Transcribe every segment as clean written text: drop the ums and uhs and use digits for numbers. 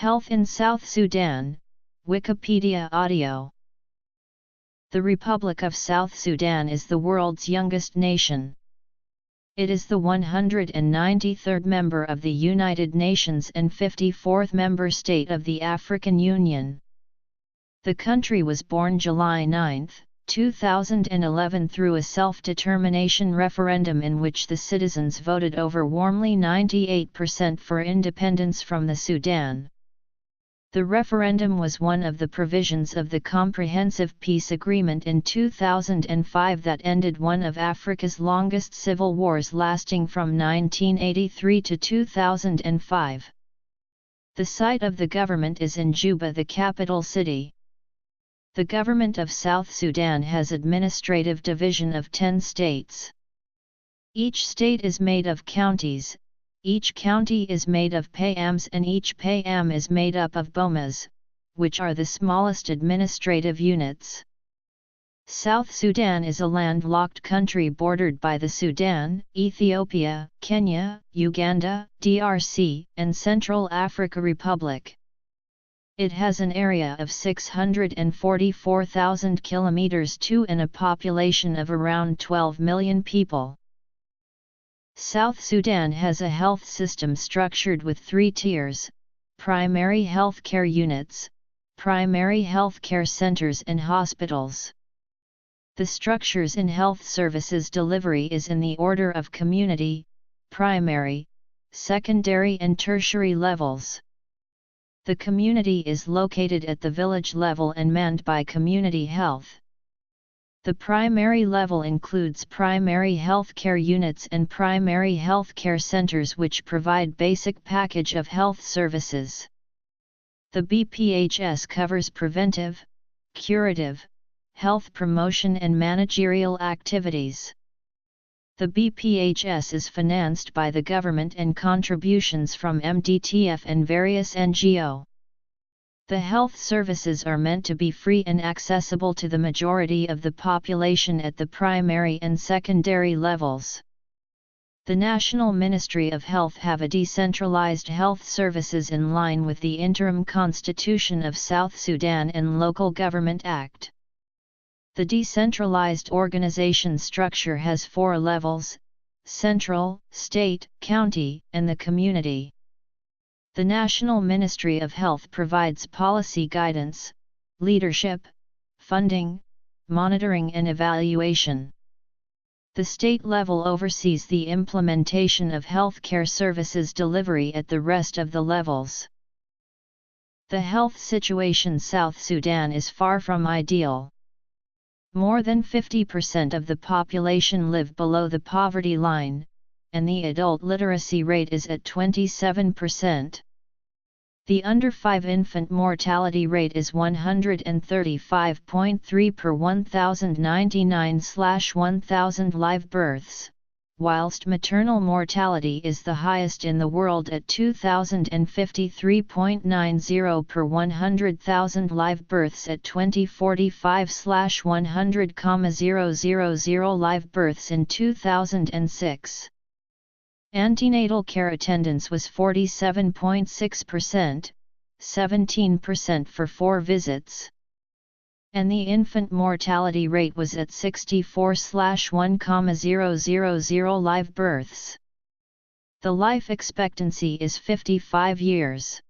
Health in South Sudan, Wikipedia audio. The Republic of South Sudan is the world's youngest nation. It is the 193rd member of the United Nations and 54th member state of the African Union. The country was born July 9, 2011 through a self-determination referendum in which the citizens voted overwhelmingly 98% for independence from the Sudan. The referendum was one of the provisions of the Comprehensive Peace Agreement in 2005 that ended one of Africa's longest civil wars lasting from 1983 to 2005. The site of the government is in Juba, the capital city. The government of South Sudan has administrative division of 10 states. Each state is made of counties. Each county is made of payams and each payam is made up of bomas, which are the smallest administrative units. South Sudan is a landlocked country bordered by the Sudan, Ethiopia, Kenya, Uganda, DRC, and Central Africa Republic. It has an area of 644,000 km² and a population of around 12 million people. South Sudan has a health system structured with 3 tiers: primary health care units, primary health care centers and hospitals. The structures in health services delivery is in the order of community, primary, secondary and tertiary levels. The community is located at the village level and manned by community health. The primary level includes primary health care units and primary health care centers which provide basic package of health services. The BPHS covers preventive, curative, health promotion and managerial activities. The BPHS is financed by the government and contributions from MDTF and various NGO. The health services are meant to be free and accessible to the majority of the population at the primary and secondary levels. The National Ministry of Health have a decentralized health services in line with the Interim Constitution of South Sudan and Local Government Act. The decentralized organization structure has 4 levels: central, state, county, and the community. The National Ministry of Health provides policy guidance, leadership, funding, monitoring and evaluation. The state level oversees the implementation of healthcare services delivery at the rest of the levels. The health situation in South Sudan is far from ideal. More than 50% of the population live below the poverty line, and the adult literacy rate is at 27%. The under 5 infant mortality rate is 135.3 per 1,099/1,000 live births, whilst maternal mortality is the highest in the world at 2,053.90 per 100,000 live births at 2045/100,000 live births in 2006. Antenatal care attendance was 47.6%, 17% for 4 visits. And the infant mortality rate was at 64/1,000 live births. The life expectancy is 55 years.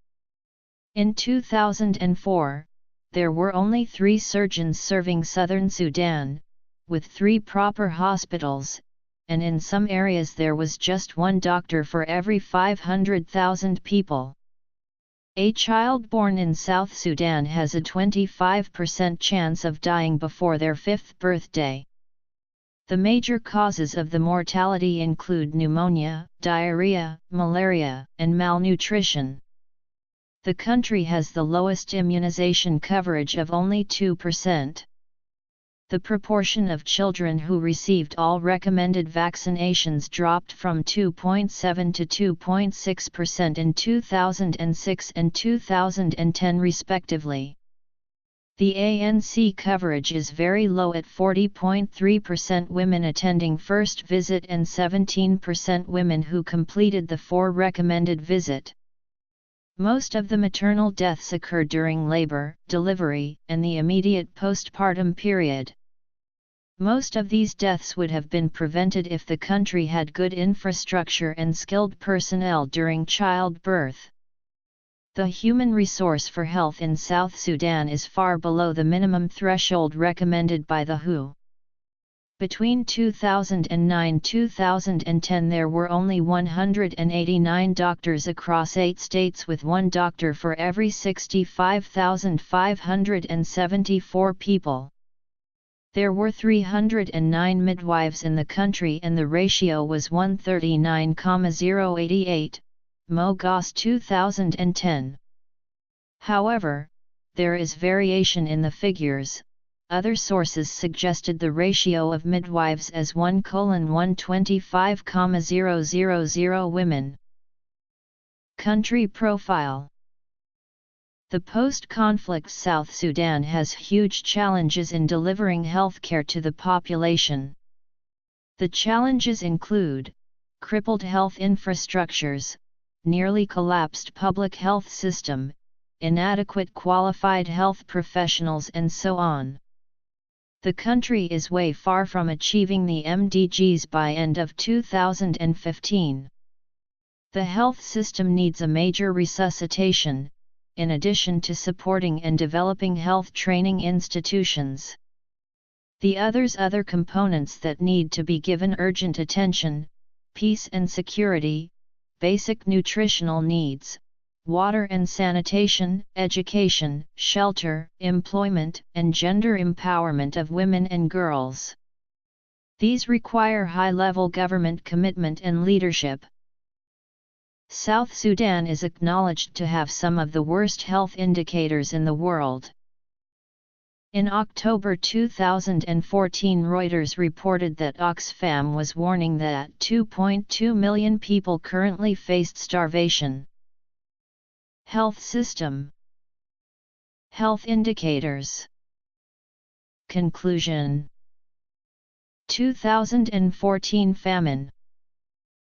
In 2004, there were only 3 surgeons serving southern Sudan, with 3 proper hospitals, and in some areas there was just 1 doctor for every 500,000 people. A child born in South Sudan has a 25% chance of dying before their 5th birthday. The major causes of the mortality include pneumonia, diarrhea, malaria, and malnutrition. The country has the lowest immunization coverage of only 2%. The proportion of children who received all recommended vaccinations dropped from 2.7 to 2.6% in 2006 and 2010 respectively. The ANC coverage is very low at 40.3% women attending first visit and 17% women who completed the 4 recommended visit. Most of the maternal deaths occur during labor, delivery, and the immediate postpartum period. Most of these deaths would have been prevented if the country had good infrastructure and skilled personnel during childbirth. The human resource for health in South Sudan is far below the minimum threshold recommended by the WHO. Between 2009–2010 there were only 189 doctors across 8 states, with 1 doctor for every 65,574 people. There were 309 midwives in the country and the ratio was 139,088, Mogos 2010. However, there is variation in the figures. Other sources suggested the ratio of midwives as 1:125,000 women. Country profile. The post-conflict South Sudan has huge challenges in delivering healthcare to the population. The challenges include crippled health infrastructures, nearly collapsed public health system, inadequate qualified health professionals, and so on. The country is way far from achieving the MDGs by end of 2015. The health system needs a major resuscitation, in addition to supporting and developing health training institutions. The other components that need to be given urgent attention: peace and security, basic nutritional needs, water and sanitation, education, shelter, employment, and gender empowerment of women and girls. These require high-level government commitment and leadership. South Sudan is acknowledged to have some of the worst health indicators in the world. In October 2014, Reuters reported that Oxfam was warning that 2.2 million people currently faced starvation. Health system. Health indicators. Conclusion. 2014 famine.